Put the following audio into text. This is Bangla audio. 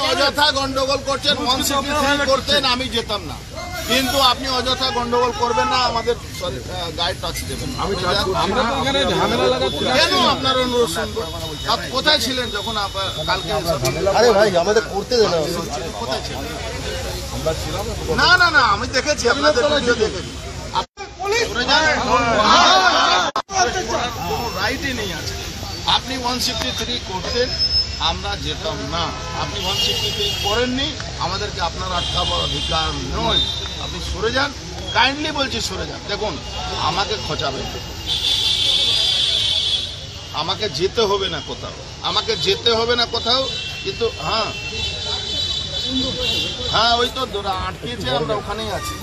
অযথা গন্ডগোল করছেন। 163 করতেন আমি যেতাম না, কিন্তু আপনি অযথা গন্ডগোল করবেন না, আমাদের গাইড টাচ দেবেন। কেন আপনার অনুরোধ শুনবো? কোথায় ছিলেন যখন কালকে? আরে ভাই আমাদের করতে দেন। কোথায় ছিলেন? না না না, আমি দেখেছি আপনাদের ভিডিও দেখেছি। রাইটই নেই আছে। আপনি 163 করতেন, আমরা যেতাম না। আপনি 163 করেননি, আমাদেরকে আপনার আটকাবার অধিকার নয়। আপনি সরে যান, কাইন্ডলি বলছি সরে যান। দেখুন, আমাকে খোঁচাবেন, আমাকে যেতে হবে না কোথাও, আমাকে যেতে হবে না কোথাও। কিন্তু হ্যাঁ হ্যাঁ, ওই তো আটকেছে, আমরা ওখানেই আছি।